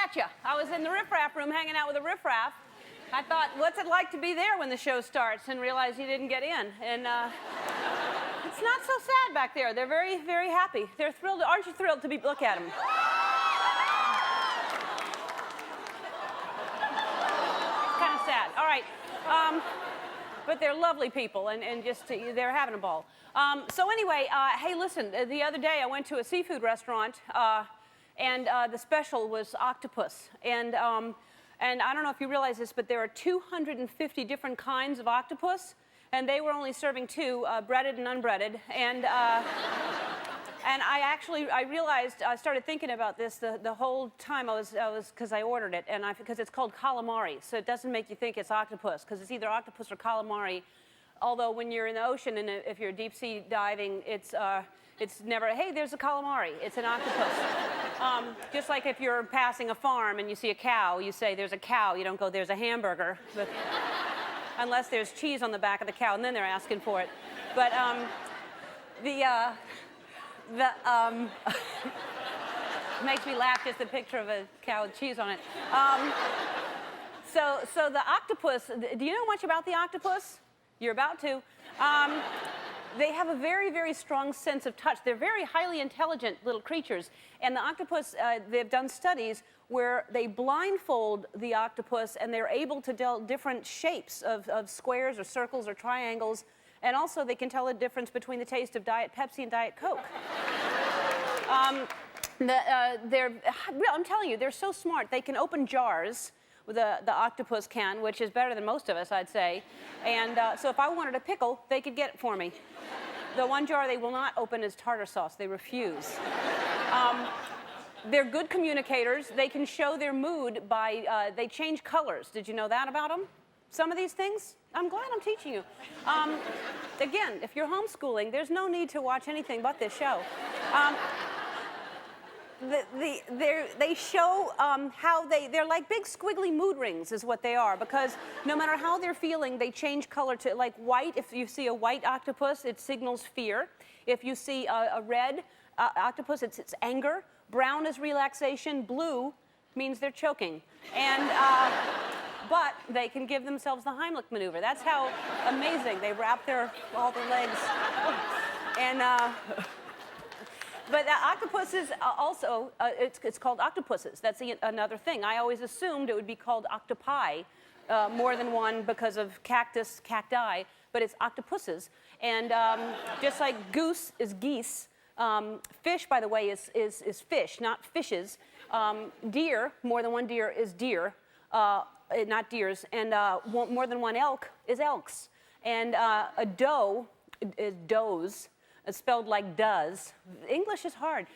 gotcha. I was in the riffraff room hanging out with the riffraff. I thought, what's it like to be there when the show starts, and realized you didn't get in. And it's not so sad back there. They're very, very happy. They're thrilled. Aren't you thrilled to look at them? It's kind of sad. All right. But they're lovely people, and just they're having a ball. So anyway, hey, listen, the other day I went to a seafood restaurant, and the special was octopus. And I don't know if you realize this, but there are 250 different kinds of octopus, and they were only serving 2, breaded and unbreaded. And I realized, I started thinking about this the whole time because I ordered it, and because it's called calamari, so it doesn't make you think it's octopus, because it's either octopus or calamari. Although when you're in the ocean, and if you're deep sea diving, it's never, hey, there's a calamari. It's an octopus. Just like if you're passing a farm and you see a cow, you say, there's a cow. You don't go, there's a hamburger. But unless there's cheese on the back of the cow, and then they're asking for it. But makes me laugh just the picture of a cow with cheese on it. So the octopus, do you know much about the octopus? You're about to. They have a very, very strong sense of touch. They're very highly intelligent little creatures. And the octopus, they've done studies where they blindfold the octopus, and they're able to tell different shapes of squares or circles or triangles. And also they can tell the difference between the taste of Diet Pepsi and Diet Coke. I'm telling you, they're so smart. They can open jars. The octopus can, which is better than most of us, I'd say. And so if I wanted a pickle, they could get it for me. The one jar they will not open is tartar sauce. They refuse. They're good communicators. They can show their mood by, they change colors. Did you know that about them? Some of these things? I'm glad I'm teaching you. Again, if you're homeschooling, there's no need to watch anything but this show. They show how they're like big squiggly mood rings is what they are, because no matter how they're feeling, they change color to, like white. If you see a white octopus, it signals fear. If you see a red octopus, it's anger. Brown is relaxation. Blue means they're choking. And but they can give themselves the Heimlich maneuver. That's how amazing. They wrap all their legs. And but the octopuses also, it's called octopuses. That's another thing. I always assumed it would be called octopi, more than one because of cacti, but it's octopuses. And just like goose is geese, fish, by the way, is fish, not fishes. Deer, more than one deer is deer, not deers. And more than one elk is elks. And a doe is does. It's spelled like does. English is hard.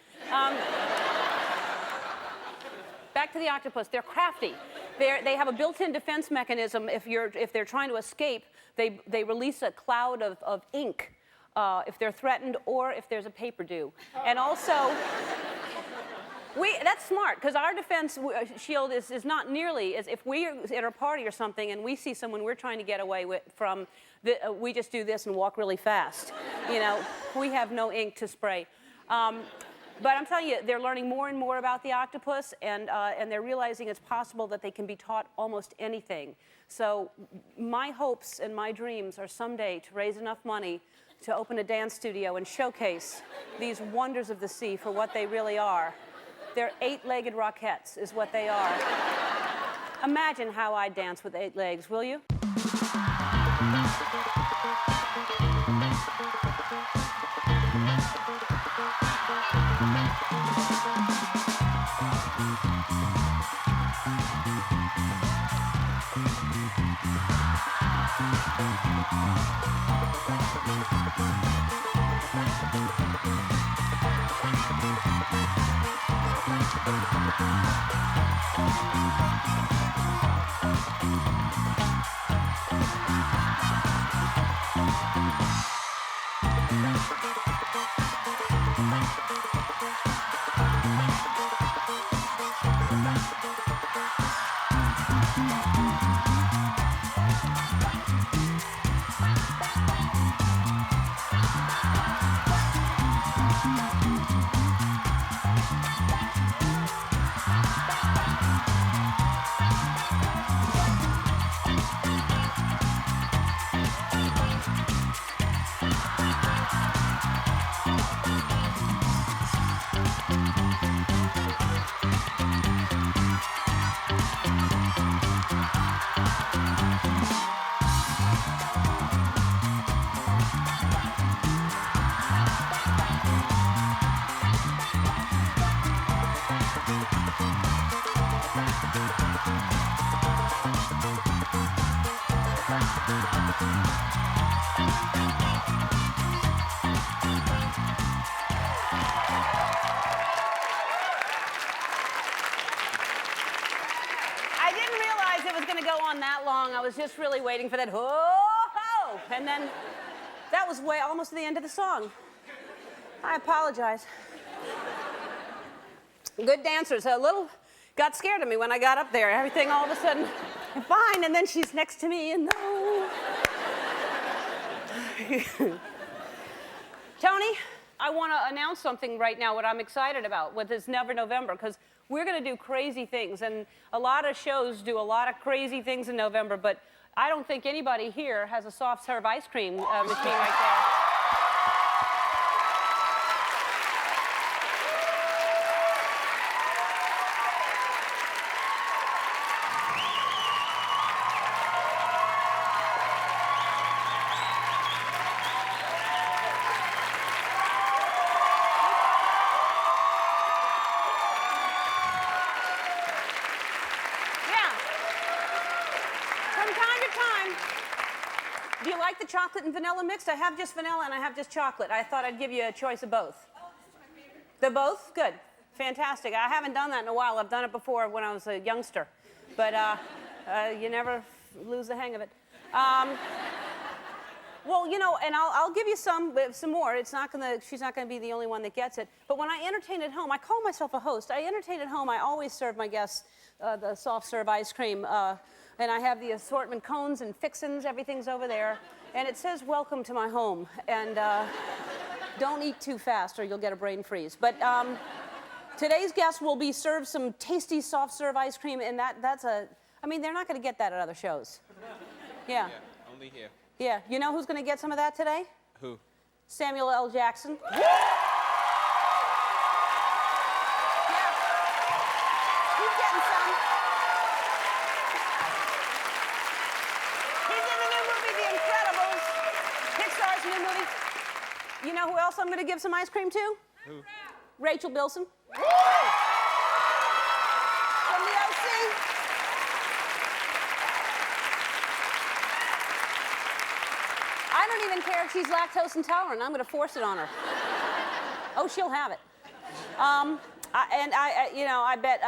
Back to the octopus. They're crafty. They have a built-in defense mechanism. If they're trying to escape, they release a cloud of ink if they're threatened or if there's a paper due. And also, that's smart, because our defense shield is not nearly as if we're at a party or something and we see someone we're trying to get away from. We just do this and walk really fast. You know, we have no ink to spray. But I'm telling you, they're learning more and more about the octopus, and they're realizing it's possible that they can be taught almost anything. So my hopes and my dreams are someday to raise enough money to open a dance studio and showcase these wonders of the sea for what they really are. They're 8-legged Rockettes is what they are. Imagine how I dance with 8 legs, will you? I was just really waiting for that ho-ho, and then that was almost to the end of the song. I apologize. Good dancers. A little got scared of me when I got up there. Everything all of a sudden, fine, and then she's next to me, and no. Tony, I want to announce something right now, what I'm excited about with this Never November, because we're going to do crazy things, and a lot of shows do a lot of crazy things in November, but I don't think anybody here has a soft serve ice cream machine right there. Do you like the chocolate and vanilla mix? I have just vanilla and I have just chocolate. I thought I'd give you a choice of both. Oh, this is my favorite. They're both? Good. Fantastic. I haven't done that in a while. I've done it before when I was a youngster. But you never lose the hang of it. Well, you know, and I'll give you some more. She's not gonna be the only one that gets it. But when I entertain at home, I call myself a host. I entertain at home. I always serve my guests the soft serve ice cream. And I have the assortment cones and fixins, everything's over there. And it says, welcome to my home. And don't eat too fast or you'll get a brain freeze. But today's guest will be served some tasty soft serve ice cream, and I mean, they're not gonna get that at other shows. Yeah. Only here. Yeah, you know who's gonna get some of that today? Who? Samuel L. Jackson. You know who else I'm going to give some ice cream to? Who? Rachel Bilson. From the OC. I don't even care if she's lactose intolerant. I'm going to force it on her. Oh, she'll have it. I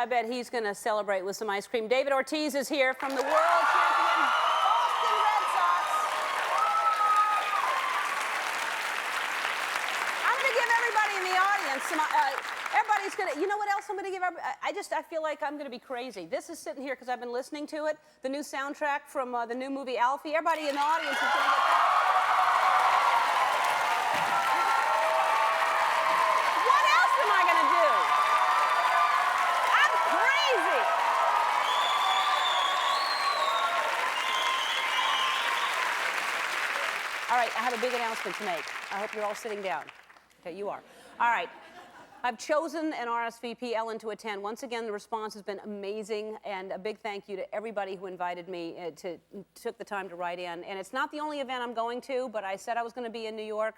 bet he's going to celebrate with some ice cream. David Ortiz is here from the world champion Boston Red Sox. Everybody's gonna, you know what else I'm gonna give I feel like I'm gonna be crazy. This is sitting here because I've been listening to it, the new soundtrack from the new movie Alfie. Everybody in the audience is gonna get that. What else am I gonna do? I'm crazy. All right, I have a big announcement to make. I hope you're all sitting down. Okay, you are. All right. I've chosen an RSVP, Ellen, to attend. Once again, the response has been amazing, and a big thank you to everybody who invited me, took the time to write in. And it's not the only event I'm going to, but I said I was going to be in New York,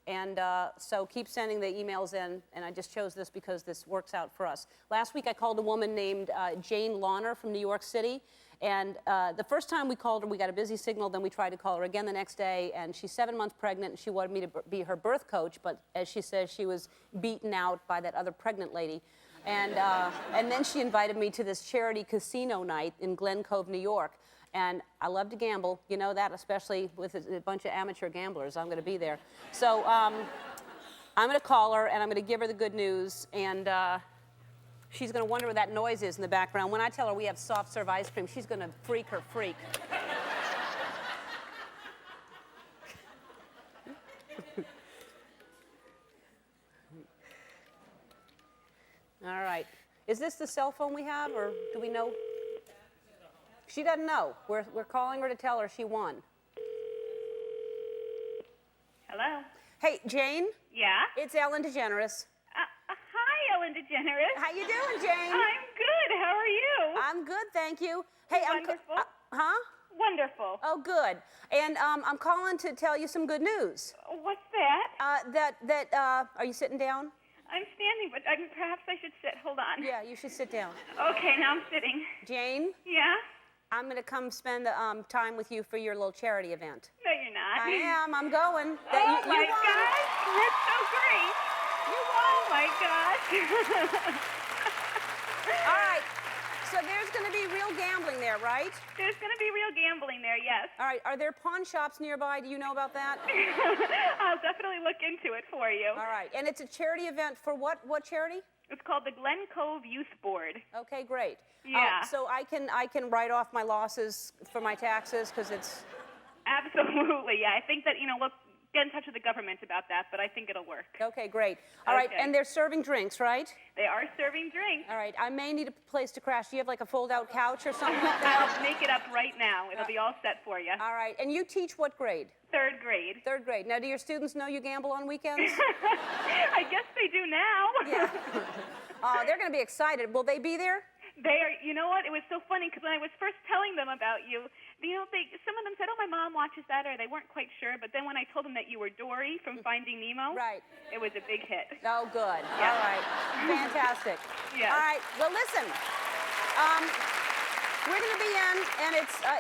and so keep sending the emails in, and I just chose this because this works out for us. Last week, I called a woman named Jane Launer from New York City, and the first time we called her, we got a busy signal, then we tried to call her again the next day, and she's 7 months pregnant, and she wanted me to be her birth coach, but as she says, she was beaten out by that other pregnant lady. And then she invited me to this charity casino night in Glen Cove, New York. And I love to gamble, you know that, especially with a bunch of amateur gamblers. I'm going to be there. So I'm going to call her, and I'm going to give her the good news, and she's going to wonder what that noise is in the background. When I tell her we have soft serve ice cream, she's going to freak her freak. All right. Is this the cell phone we have, or do we know? She doesn't know. We're calling her to tell her she won. Hello? Hey, Jane? Yeah? It's Ellen DeGeneres. Hi, Ellen DeGeneres. How you doing, Jane? I'm good. How are you? I'm good, thank you. Hey, Wonderful. Huh? Wonderful. Oh, good. And I'm calling to tell you some good news. What's that? Are you sitting down? I'm standing, but perhaps I should sit. Hold on. Yeah, you should sit down. Okay, now I'm sitting. Jane, Yeah? I'm going to come spend time with you for your little charity event. No, you're not. I am. I'm going. Oh, my won. gosh. That's so great. You Oh, won. my gosh. All right. So there's going to be real gambling there, right? There's going to be real gambling there, yes. All right. Are there pawn shops nearby? Do you know about that? I'll definitely look into it for you. All right. And it's a charity event for what? What charity? It's called the Glen Cove Youth Board. Okay, great. Yeah. So I can write off my losses for my taxes because it's. Absolutely, yeah. I think that, look, get in touch with the government about that, but I think it'll work. Okay, great. All right, Okay. and they're serving drinks, right? They are serving drinks. All right, I may need a place to crash. Do you have like a fold-out couch or something like that? I'll make it up right now. It'll be all set for you. All right, and you teach what grade? Third grade. Third grade. Now, do your students know you gamble on weekends? I guess they do now. Yeah. They're going to be excited. Will they be there? They are, you know what? It was so funny because when I was first telling them about you, some of them said, oh, my mom watches that, or they weren't quite sure. But then when I told them that you were Dory from Finding Nemo, Right. It was a big hit. Oh, good. Yeah. All right. Fantastic. Yes. All right. Well, listen. We're going to be in, and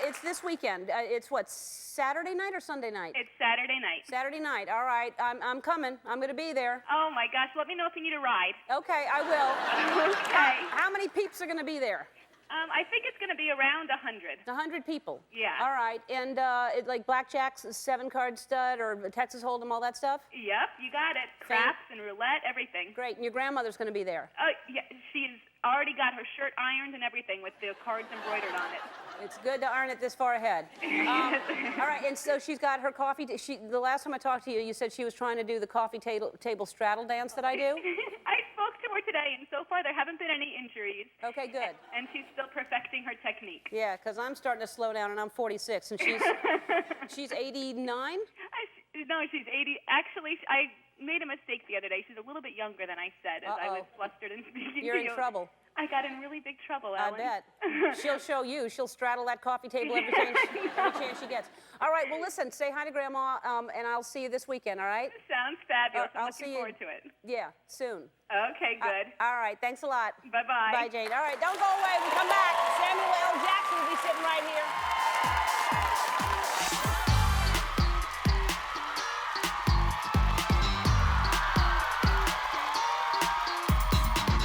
it's this weekend. It's what, Saturday night or Sunday night? It's Saturday night. Saturday night. All right. I'm coming. I'm going to be there. Oh, my gosh. Let me know if you need a ride. Okay, I will. Okay. How many peeps are going to be there? I think it's going to be around 100. 100 people. Yeah. All right. And like blackjack's 7-card stud or Texas Hold'em, all that stuff? Yep, you got it. Craps and roulette, everything. Great. And your grandmother's going to be there. Yeah, she's already got her shirt ironed and everything with the cards embroidered on it. It's good to iron it this far ahead. All right, and so she's got her coffee. The last time I talked to you, you said she was trying to do the coffee table straddle dance that I do. I spoke to her today, and so far there haven't been any injuries. Okay, good. And she's still perfecting her technique. Yeah, because I'm starting to slow down, and I'm 46, and she's 89. No, she's 80. Actually, I made a mistake the other day. She's a little bit younger than I said, as I was flustered and speaking You're to you. in trouble. I got in really big trouble, I Ellen. bet. She'll show you. She'll straddle that coffee table every chance she gets. All right, well, listen, say hi to Grandma, and I'll see you this weekend, all right? Sounds fabulous. I'm I'll looking see you. forward to it. Yeah, soon. Okay, good. All right, thanks a lot. Bye-bye. Bye, Jane. All right, don't go away. We'll come back. Samuel L. Jackson will be sitting right here.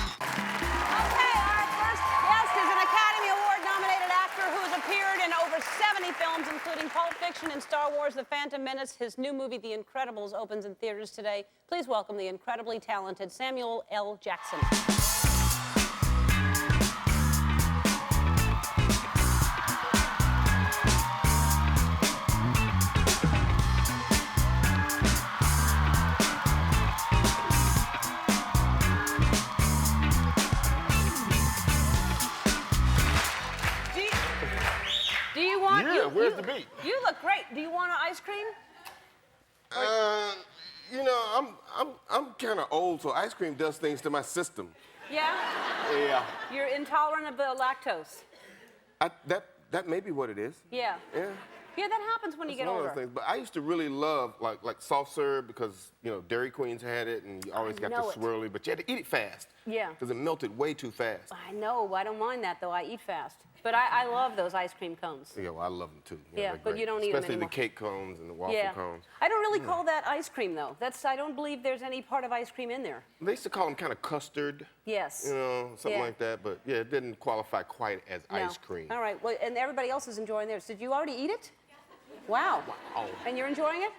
Okay, our first guest is an Academy Award-nominated actor who has appeared in over 70 films, including Pulp Fiction and Star Wars: The Phantom Menace. His new movie, The Incredibles, opens in theaters today. Please welcome the incredibly talented Samuel L. Jackson. Do you want? Yeah, where's the beat? You look great. Do you want an ice cream? I'm kind of old, so ice cream does things to my system. Yeah. Yeah. You're intolerant of the lactose. That may be what it is. Yeah. Yeah. Yeah, that happens when you It's get one older. of those things. But I used to really love like soft serve because Dairy Queens had it, and you always got the know it. swirly, but you had to eat it fast. Yeah. Because it melted way too fast. I know. I don't mind that though. I eat fast, but I love those ice cream cones. Yeah, well, I love them too. Yeah, they're but great. you don't eat them Especially anymore. the cake cones and the waffle Yeah. cones. I don't really call that ice cream though. I don't believe there's any part of ice cream in there. They used to call them kind of custard. Yes. Something Yeah. like that. But yeah, it didn't qualify quite as No. ice cream. All right. Well, and everybody else is enjoying theirs. Did you already eat it? Wow. Wow. And you're enjoying it?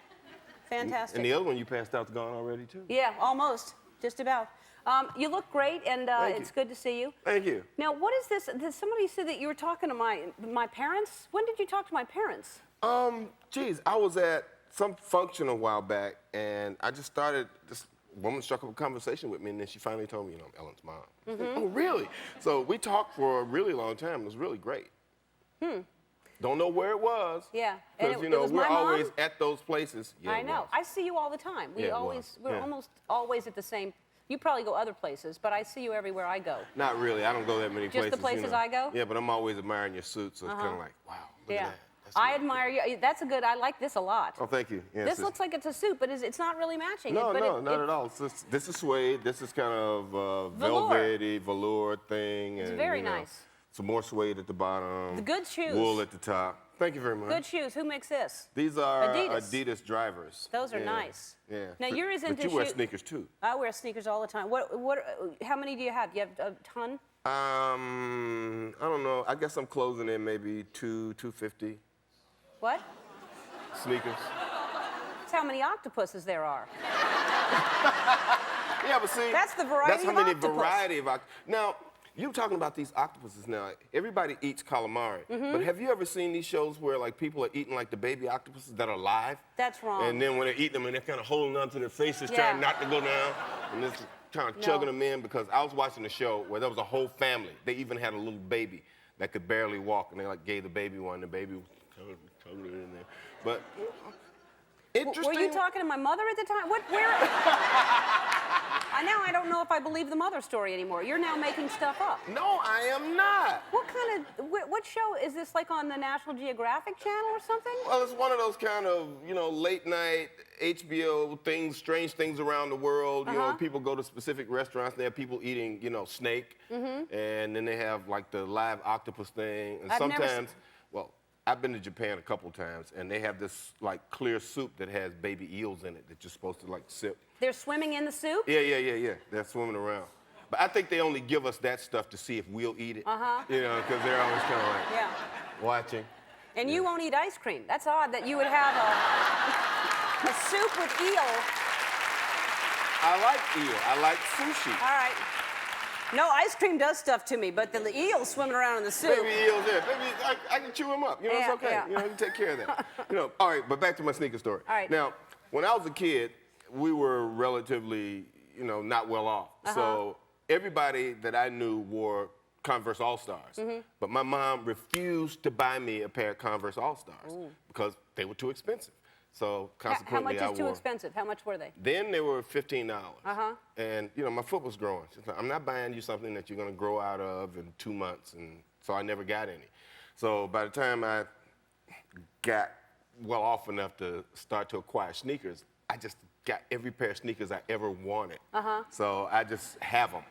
Fantastic. And the other one you passed out's gone already too. Yeah, almost. Just about. You look great, and Thank it's you. good to see you. Thank you. Now, what is this? Somebody said that you were talking to my parents. When did you talk to my parents? Geez, I was at some function a while back, and I just started, this woman struck up a conversation with me, and then she finally told me, I'm Ellen's mom. I said, oh, really? So we talked for a really long time. It was really great. Don't know where it was. Yeah, and Because, it was we're my mom? always at those places. Yeah, I it know. was. I see you all the time. Yeah, it was. We're Yeah. almost always at the same. You probably go other places, but I see you everywhere I go. Not really. I don't go that many Just places. the places I go? Yeah, but I'm always admiring your suit, so it's kind of like, wow, look Yeah. at that. I admire you. That's a good. I like this a lot. Oh, thank you. Yeah, This looks like it's a suit, but it's not really matching. No, it, but no, it, not at all. This is suede. This is kind of Velour. velvety velour thing. It's and, very you know, nice. Some more suede at the bottom. The good shoes. Wool at the top. Thank you very much. Good shoes. Who makes this? These are Adidas. Adidas drivers. Those are Yeah, nice. Yeah. Now, you're as into But you wear shoe- sneakers too. I wear sneakers all the time. How many do you have? Do you have a ton? I don't know. I guess I'm closing in maybe 250 What? sneakers. That's how many octopuses there are. Yeah, but see, That's the variety That's how of many octopus. variety of Now, you're talking about these octopuses now. Everybody eats calamari, Mm-hmm. but have you ever seen these shows where like people are eating like the baby octopuses that are live? That's wrong. And then when they eat them, and they're kind of holding onto their faces, Yeah. trying not to go down, and just kind of chugging them in. Because I was watching a show where there was a whole family. They even had a little baby that could barely walk, and they like gave the baby one. The baby was chugging it in there. But interesting. Were you talking to my mother at the time? Where? Now I don't know if I believe the mother story anymore. You're now making stuff up. No, I am not. What show is this, like on the National Geographic Channel or something? Well, it's one of those kind of, late night HBO things, strange things around the world. You know, people go to specific restaurants. They have people eating, snake. And then they have like the live octopus thing. And I've never sometimes, I've been to Japan a couple times, and they have this like clear soup that has baby eels in it that you're supposed to like sip. They're swimming in the soup? Yeah. They're swimming around. But I think they only give us that stuff to see if we'll eat it. Because they're always kind of like watching. And you won't eat ice cream. That's odd that you would have a soup with eel. I like eel. I like sushi. All right. No, ice cream does stuff to me, but the eel's swimming around in the soup. Baby eels there. Baby, I can chew them up. It's okay. Yeah. You can take care of that. All right, but back to my sneaker story. All right. Now, when I was a kid, we were relatively, not well off. So everybody that I knew wore Converse All-Stars. But my mom refused to buy me a pair of Converse All-Stars because they were too expensive. So consequently, How much is too expensive? How much were they? Then they were $15. And, my foot was growing. She's like, I'm not buying you something that you're going to grow out of in 2 months. And so I never got any. So by the time I got well off enough to start to acquire sneakers, I just got every pair of sneakers I ever wanted. So I just have them.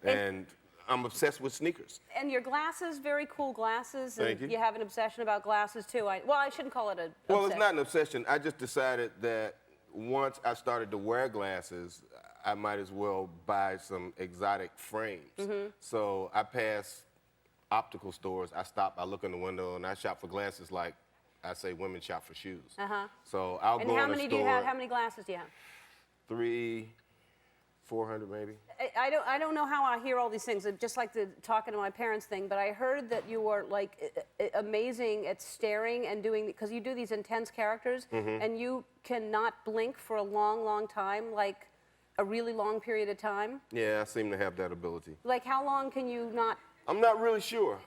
And I'm obsessed with sneakers. And your glasses, very cool glasses. Thank you. You have an obsession about glasses, too. I shouldn't call it an Well, obsession. it's not an obsession. I just decided that once I started to wear glasses, I might as well buy some exotic frames. So I pass optical stores. I stop, I look in the window, and I shop for glasses like I say women shop for shoes. So I'll go in a store. And how many do you have? How many glasses do you have? 300, 400 maybe. I don't know how I hear all these things, just like the talking to my parents thing, but I heard that you are like amazing at staring and doing, because you do these intense characters, and you cannot blink for a long, long time, like a really long period of time. Yeah, I seem to have that ability. Like how long can you not? I'm not really sure.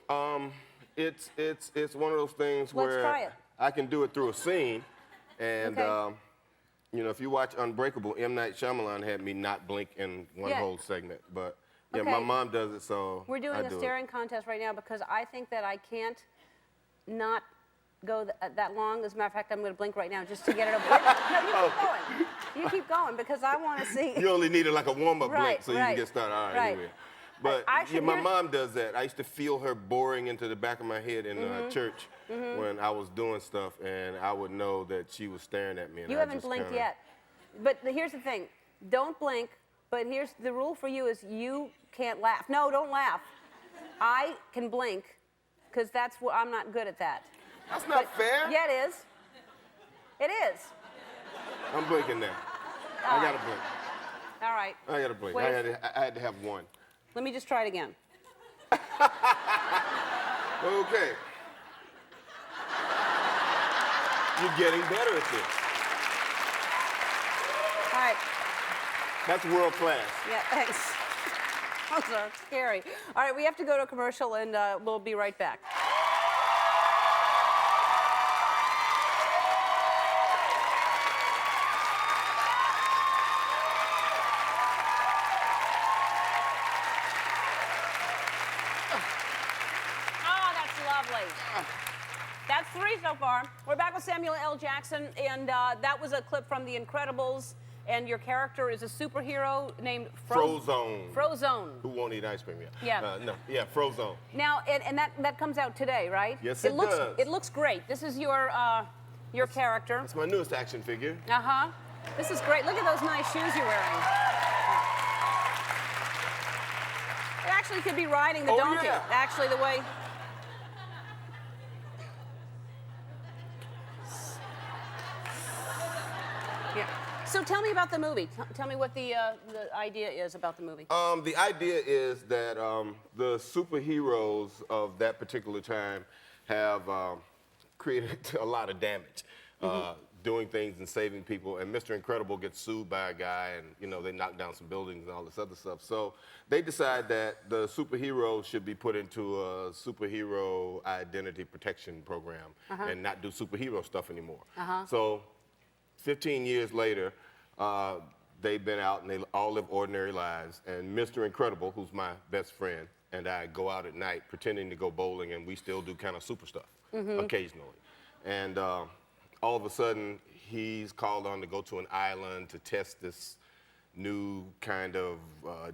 It's one of those things Let's where try it. I can do it through a scene, and Okay. if you watch Unbreakable, M. Night Shyamalan had me not blink in one whole segment. But yeah, Okay. my mom does it, so We're doing I a do staring contest right now because I think that I can't not go that long. As a matter of fact, I'm going to blink right now just to get it over. No, you keep going. You keep going because I want to see. it. You only needed like a warm-up blink Right, so you right, can get started. All right, right. anyway. But I yeah, should my hear- mom does that. I used to feel her boring into the back of my head in church when I was doing stuff, and I would know that she was staring at me. And You I haven't just blinked kinda- yet. But here's the thing. Don't blink, but here's the rule for you is you can't laugh. No, don't laugh. I can blink because that's what I'm not good at that. That's not fair. Yeah, it is. It is. I'm blinking now. I gotta blink. All right. I gotta blink. Wait. I had to have one. Let me just try it again. Okay. You're getting better at this. All right. That's world class. Yeah, thanks. Those are scary. All right, we have to go to a commercial, and we'll be right back. Oh, that's lovely. That's 3 so far. are. We're back with Samuel L. Jackson, and that was a clip from The Incredibles, and your character is a superhero named Frozone. Frozone. Who won't eat ice cream? Yeah. Frozone. Now, and that comes out today, right? Yes, it does. It looks great. This is your character. It's my newest action figure. Uh-huh. This is great. Look at those nice shoes you're wearing. It actually could be riding the donkey. Yeah. Actually, the way. Yeah. So tell me about the movie. Tell me what the idea is about the movie. The idea is that the superheroes of that particular time have created a lot of damage, doing things and saving people. And Mr. Incredible gets sued by a guy, and you know they knock down some buildings and all this other stuff. So they decide that the superheroes should be put into a superhero identity protection program and not do superhero stuff anymore. So 15 years later, they've been out and they all live ordinary lives. And Mr. Incredible, who's my best friend, and I go out at night pretending to go bowling, and we still do kind of super stuff occasionally. And all of a sudden, he's called on to go to an island to test this new kind of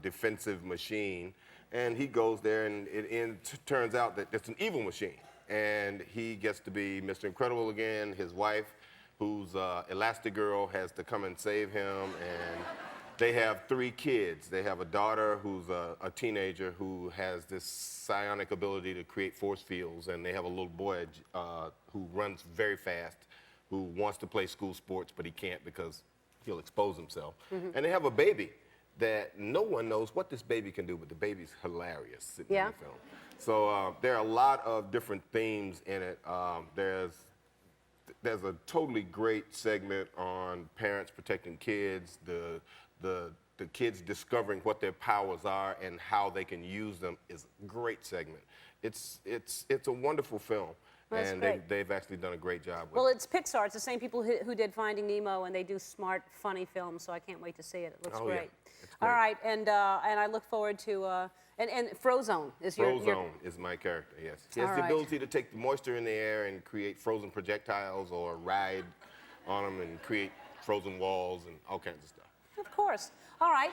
defensive machine. And he goes there, and it turns out that it's an evil machine. And he gets to be Mr. Incredible again. His wife, who's Elastigirl, has to come and save him, and they have 3 kids. They have a daughter who's a teenager who has this psionic ability to create force fields, and they have a little boy who runs very fast, who wants to play school sports, but he can't because he'll expose himself. And they have a baby that no one knows what this baby can do, but the baby's hilarious sitting in the film. So there are a lot of different themes in it. There's a totally great segment on parents protecting kids, the kids discovering what their powers are and how they can use them is a great segment. It's a wonderful film, and they've actually done a great job with it. Well, it's Pixar. It's the same people who did Finding Nemo, and they do smart, funny films, so I can't wait to see it. It looks great. Yeah. It's great. All right, and I look forward to, and Frozone is Frozone is my character, yes. He has the ability to take the moisture in the air and create frozen projectiles or ride on them and create frozen walls and all kinds of stuff. Of course. All right.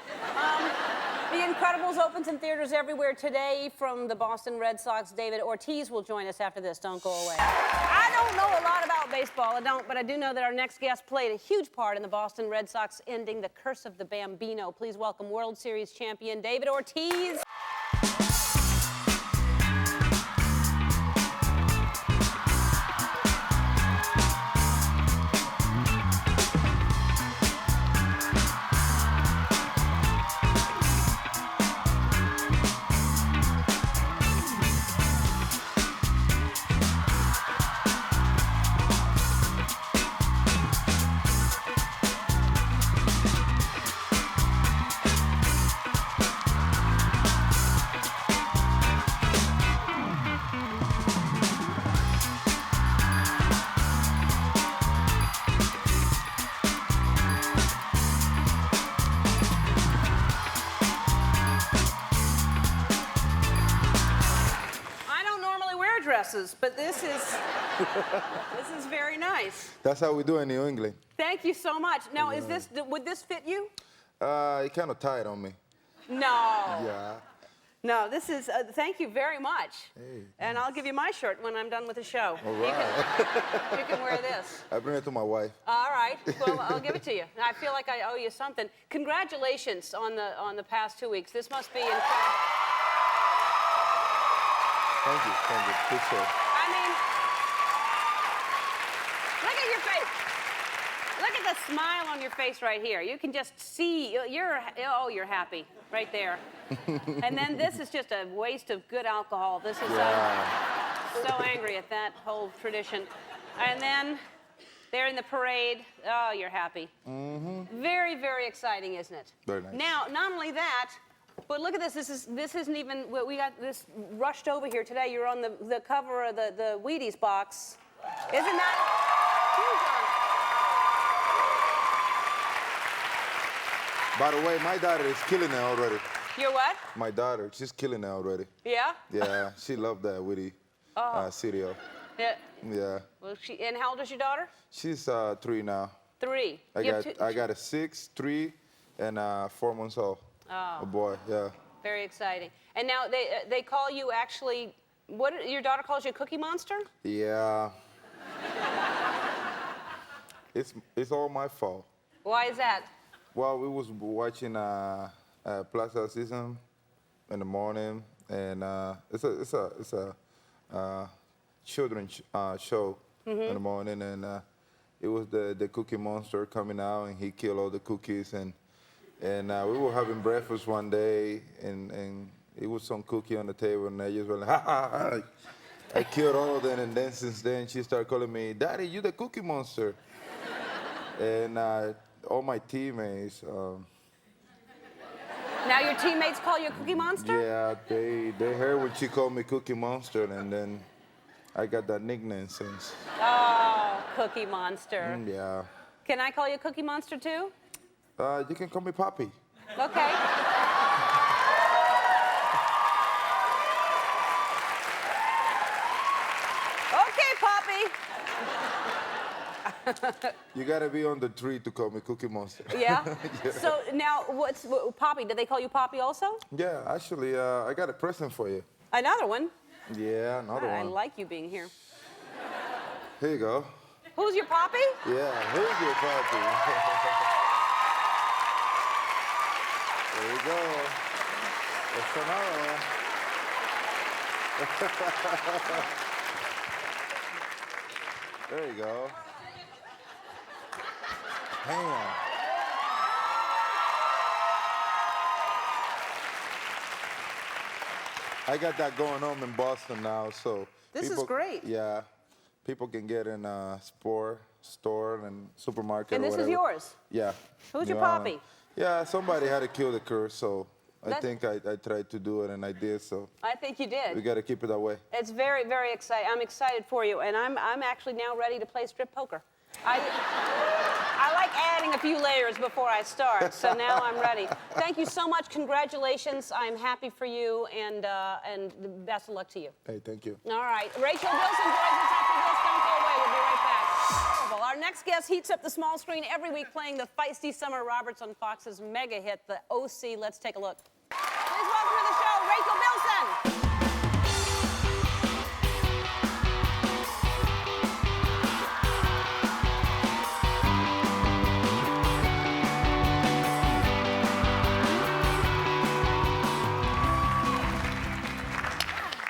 The Incredibles opens in theaters everywhere today. From the Boston Red Sox, David Ortiz will join us after this. Don't go away. I don't know a lot about baseball, but I do know that our next guest played a huge part in the Boston Red Sox ending the curse of the Bambino. Please welcome World Series champion David Ortiz. But this is very nice. That's how we do in New England. Thank you so much. Now, would this fit you? It kind of tight on me. No. Yeah. No, this is, thank you very much. Hey. And I'll give you my shirt when I'm done with the show. All right. You can wear this. I bring it to my wife. All right. Well, I'll give it to you. I feel like I owe you something. Congratulations on the past 2 weeks. This must be incredible. Thank you. Thank you. Good show. I mean, look at your face. Look at the smile on your face right here. You can just see, you're happy right there. And then this is just a waste of good alcohol. This is so angry at that whole tradition. And then they're in the parade. Oh, you're happy. Very, very exciting, isn't it? Very nice. Now, not only that, but look at this. This isn't even. We got this rushed over here today. You're on the cover of the Wheaties box. Isn't that huge? By the way, my daughter is killing it already. You're what? My daughter, she's killing it already. Yeah. Yeah, she loved that witty cereal. Yeah. Yeah. Well, and how old is your daughter? She's 3 now. 3. I got a 6, 3, and 4 months old. Oh. A boy, yeah. Very exciting. And now they call you actually, your daughter calls you a Cookie Monster? Yeah. It's all my fault. Why is that? Well, we was watching Plaza Season in the morning, and it's a children's show in the morning, and it was the Cookie Monster coming out, and he killed all the cookies, and we were having breakfast one day, and it was some cookie on the table, and I just went like, ha ha ha. I killed all of them, and then since then she started calling me, Daddy, you the Cookie Monster. And all my teammates. Now your teammates call you a Cookie Monster? Yeah, they heard when she called me Cookie Monster, and then I got that nickname since. Oh, Cookie Monster. Yeah. Can I call you a Cookie Monster too? You can call me Poppy. Okay. Okay, Poppy. You gotta be on the tree to call me Cookie Monster. Yeah? Yeah. So now, Poppy? Did they call you Poppy also? Yeah, actually, I got a present for you. Another one? Yeah, another I one. like you being here. Here you go. Who's your Poppy? Yeah, here's your Poppy. There you go. That's another one. There you go. Damn. I got that going on in Boston now, so. This is great. Yeah. People can get in a store and supermarket And or this is whatever. yours? Yeah. Who's your New Island. Poppy? Yeah, somebody had to kill the curse, so I That- think I tried to do it, and I did, so I think you we did. got to keep it that way. It's very, very exciting. I'm excited for you, and I'm actually now ready to play strip poker. I like adding a few layers before I start, so now I'm ready. Thank you so much. Congratulations. I'm happy for you, and the best of luck to you. Hey, thank you. All right. Rachel Bilson joins us after this. Don't go away. We'll be right back. Well, our next guest heats up the small screen every week playing the feisty Summer Roberts on Fox's mega hit, The O.C. Let's take a look. Please welcome to the show, Rachel Bilson.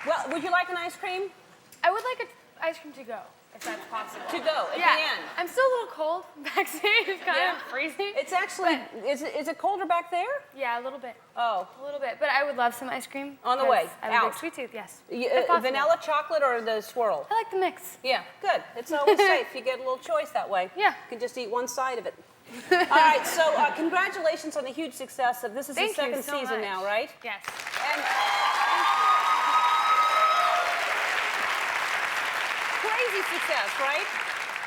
Well, would you like an ice cream? I would like an ice cream to go, if that's possible. To go at Yeah. the end. I'm still a little cold backstage. It's kind of freezing. It's actually, is it colder back there? Yeah, a little bit. Oh. A little bit. But I would love some ice cream. On the 'cause way, I have a out. big sweet tooth, yes. You, If possible. vanilla, chocolate, or the swirl? I like the mix. Yeah, good. It's always safe. You get a little choice that way. Yeah. You can just eat one side of it. All right, so congratulations on the huge success of this. Is Thank the second you so season much. now, right? Yes. And crazy success, right?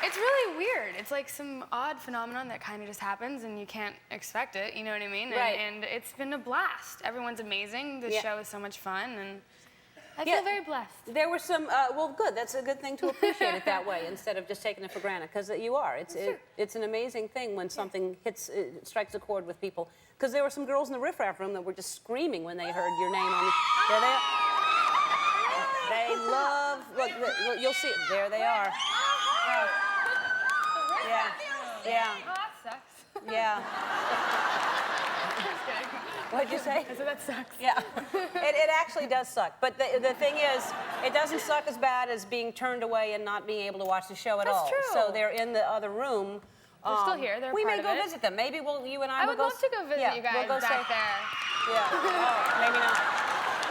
It's really weird. It's like some odd phenomenon that kind of just happens and you can't expect it, you know what I mean? Right. And it's been a blast. Everyone's amazing. The Yeah. show is so much fun and I Yeah. feel very blessed. There were some, well, good. That's a good thing to appreciate it that way instead of just taking it for granted, because you are. It's an amazing thing when something strikes a chord with people. Because there were some girls in the riffraff room that were just screaming when they heard your name on the. There they are. They love. Look, you'll see it. There they are. Yeah. Yeah. Oh, that sucks. Yeah. Just kidding. What'd you say? I said that sucks. Yeah, it actually does suck. But the thing is, it doesn't suck as bad as being turned away and not being able to watch the show at That's all. true. So they're in the other room. They're still here. They're we part may of go it. visit them. Maybe you and I I will would go. love to go visit yeah, you guys we'll go back say, there. Yeah. Oh, maybe not.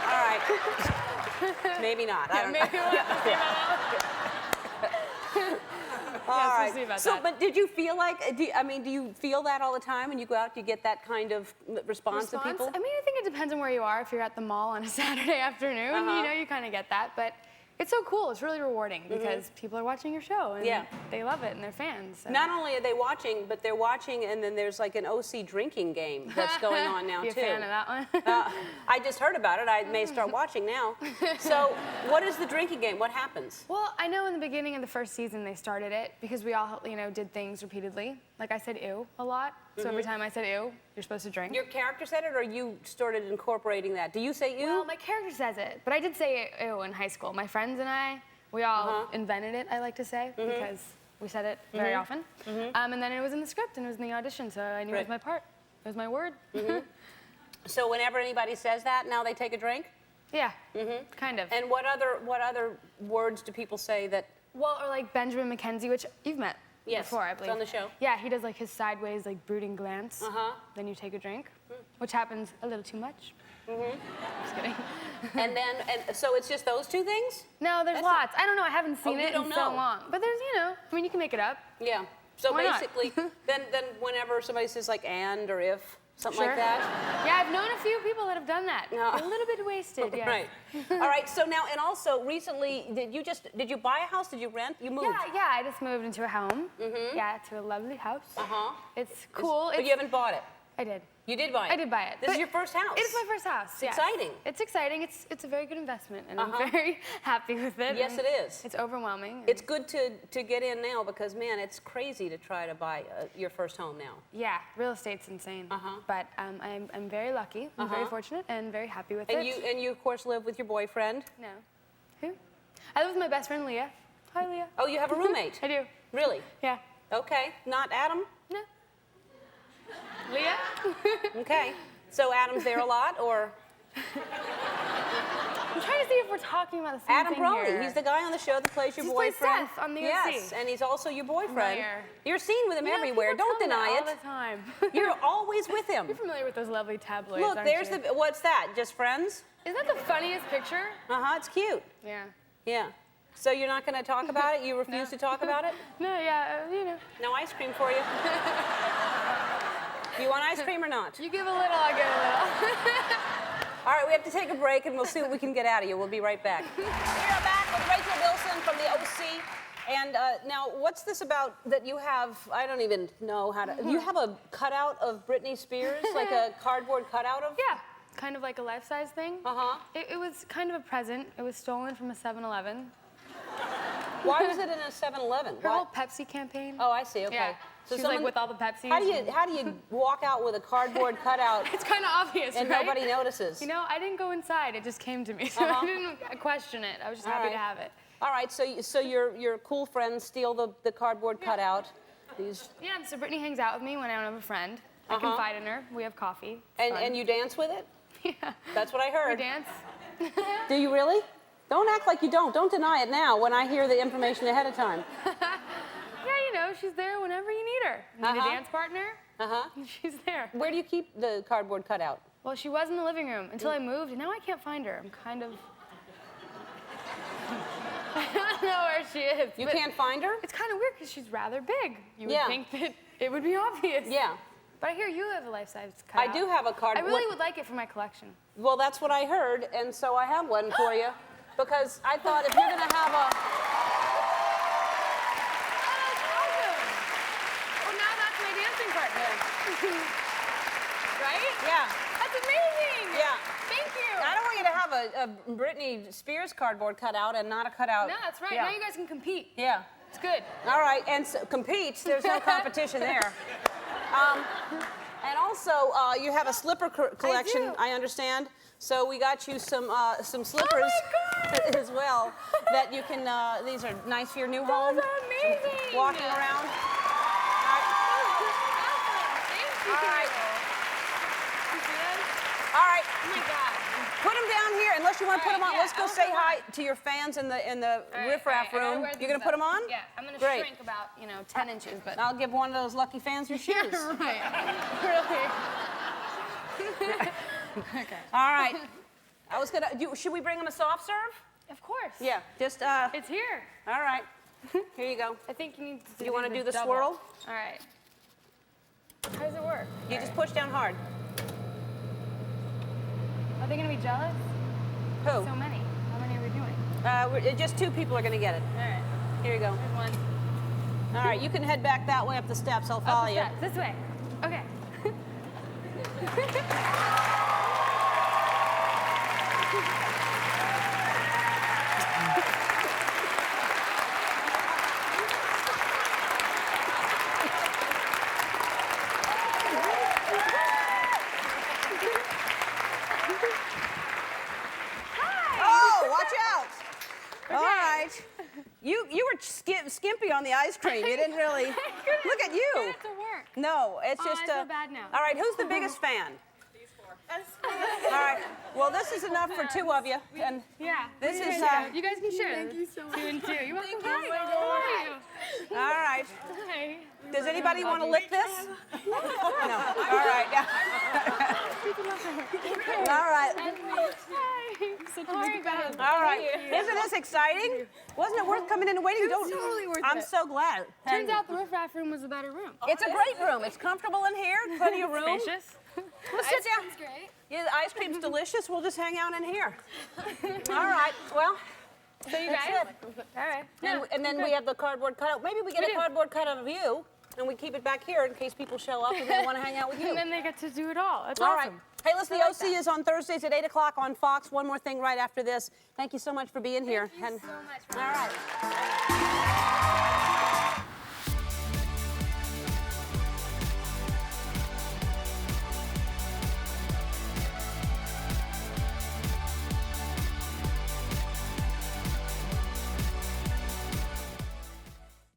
All right. Maybe not. I don't Maybe know. we'll have to see about All we'll right. see about So, that. but did you feel like? Do you feel that all the time when you go out? Do you get that kind of response to people? I mean, I think it depends on where you are. If you're at the mall on a Saturday afternoon, Uh-huh. you know, you kind of get that. But It's so cool. It's really rewarding because people are watching your show and Yeah. they love it and they're fans. So. Not only are they watching, but they're watching, and then there's like an OC drinking game that's going on now, You too. a fan of that one? I just heard about it. I may start watching now. So, what is the drinking game? What happens? Well, I know in the beginning of the first season they started it because we all, did things repeatedly. Like I said ew a lot. So every time I said ew, you're supposed to drink. Your character said it, or you started incorporating that? Do you say ew? Well, my character says it, but I did say ew in high school. My friends and I, we all invented it, I like to say, because we said it very often. And then it was in the script and it was in the audition, so I knew it was my part. It was my word. So whenever anybody says that, now they take a drink? Yeah, kind of. And what other words do people say that? Well, or like Benjamin McKenzie, which you've met before, I it's believe. on the show. Yeah, he does like his sideways, like brooding glance. Then you take a drink, which happens a little too much. Just kidding. And so it's just those two things? No, there's That's lots. I don't know. I haven't seen you it don't in know. so long. But there's, I mean, you can make it up. Yeah. So Why not? basically, then whenever somebody says like and or if, something like that. Yeah, I've known a few people that have done that. No. A little bit wasted, yeah. Right. All right. So now, and also recently, did you buy a house? Did you rent? You moved? Yeah, I just moved into a home. Yeah, to a lovely house. It's cool. But you haven't bought it. I did. You did buy it. I did buy it. This is But your first house. It's my first house. Yes. exciting. It's exciting. It's a very good investment, and I'm very happy with it. Yes, and it is. It's overwhelming. It's good to get in now because man, it's crazy to try to buy your first home now. Yeah, real estate's insane. But I'm very lucky. I'm very fortunate and very happy with And it. you of course live with your boyfriend. No. Who? I live with my best friend Leah. Hi, Leah. Oh, you have a roommate. I do. Really? Yeah. Okay. Not Adam. No. Leah? Okay. So Adam's there a lot, or I'm trying to see if we're talking about the same Adam thing Brody? here. He's the guy on the show that plays your He plays boyfriend. Seth on the OC. Yes, and he's also your boyfriend. Familiar. You're seen with him everywhere. People Don't tell me deny that it. all the time. You're always with him. You're familiar with those lovely tabloids, Look, aren't there's you? what's that? Just friends? Isn't that the funniest picture? It's cute. Yeah. Yeah. So you're not going to talk about it? You refuse to talk about it? No, yeah, No ice cream for you. You want ice cream or not? You give a little, I give a little. All right, we have to take a break and we'll see what we can get out of you. We'll be right back. We are back with Rachel Bilson from the OC. And now, what's this about that you have? I don't even know how to. You have a cutout of Britney Spears, like a cardboard cutout of? Yeah, kind of like a life-size thing. It was kind of a present. It was stolen from a 7-Eleven. Why was it in a 7-Eleven? Her whole Pepsi campaign. Oh, I see. Okay. Yeah. So She's like with all the Pepsis. How do you walk out with a cardboard cutout It's kind of obvious, and right? nobody notices? I didn't go inside. It just came to me, so I didn't question it. I was just happy to have it. All right. So your cool friends steal the cardboard cutout. These. Yeah. So Brittany hangs out with me when I don't have a friend. I confide in her. We have coffee. It's fun. And you dance with it? Yeah. That's what I We heard. dance. Do you really? Don't act like you don't. Don't deny it now when I hear the information ahead of time. Yeah, she's there whenever you need her. Need a dance partner? She's there. Where do you keep the cardboard cutout? Well, she was in the living room until I moved, and now I can't find her. I'm kind of... I don't know where she is. You but can't find her? It's kind of weird because she's rather big. You would Yeah. think that it would be obvious. Yeah. But I hear you have a life-size cutout. I do have a cardboard. I really would like it for my collection. Well, that's what I heard, and so I have one for you. Because I thought if you're going to have a... Well, now that's my dancing partner. Right? Yeah. That's amazing. Yeah. Thank you. I don't want you to have a Britney Spears cardboard cutout and not a cutout. No, that's right. Yeah. Now you guys can compete. Yeah. It's good. All right, and so, compete. There's no competition there. And also, you have a slipper collection, I understand. So we got you some slippers as well that you can. These are nice for your new home. Those are amazing. Walking around. Thank you. All right. You see that? All right. Oh my God. Put them down here, unless you want to put them on. yeah, Let's go I'll say put 'em hi to your fans in the riffraff room. You're gonna put them on? Yeah, I'm gonna Great. shrink about 10 inches, but. I'll give one of those lucky fans your shoes. Yeah, right. Really. Okay. All right. I was gonna. Should we bring them a soft serve? Of course. Yeah. Just. It's here. All right. Here you go. I think you need to. You want to do the double. swirl? All right. How does it work? You just push down hard. Are they gonna be jealous? Who? So many. How many are we doing? Just 2 people are going to get it. All right. Here you go. Here's one. All right, you can head back that way up the steps. I'll follow you. Up the steps, this way. Okay. Oh, watch out. All right. You were skimpy on the ice cream. You didn't really. Look at you. Get it to work. No, it's just. I feel bad now. All right, who's the biggest fan? All right. Well, this is enough for 2 of you. And Yeah. this what do is. you guys do? You guys can share. Thank you so much. 2 and 2. You're welcome. Hi. How are you? All right. Hi. Does anybody want to lick this? No. All right. All right. Sorry, guys. All right. Isn't this exciting? Wasn't it worth coming in and waiting? Don't. totally worth I'm it. so glad. Turns out the riff-raff room was a better room. It's a great room. It's comfortable in here. Plenty of room. Spacious. Let's sit down. It's great. Yeah, the ice cream's delicious. We'll just hang out in here. All right. Well, So you that's guys? it. All right. And then we have the cardboard cutout. Maybe we get a cardboard cutout of you, and we keep it back here in case people show up and they want to hang out with you. And then they get to do it all. That's All awesome. right. Hey, listen, the OC is on Thursdays at 8 o'clock on Fox. One more thing right after this. Thank you so much for being here. Thank you so much. All right.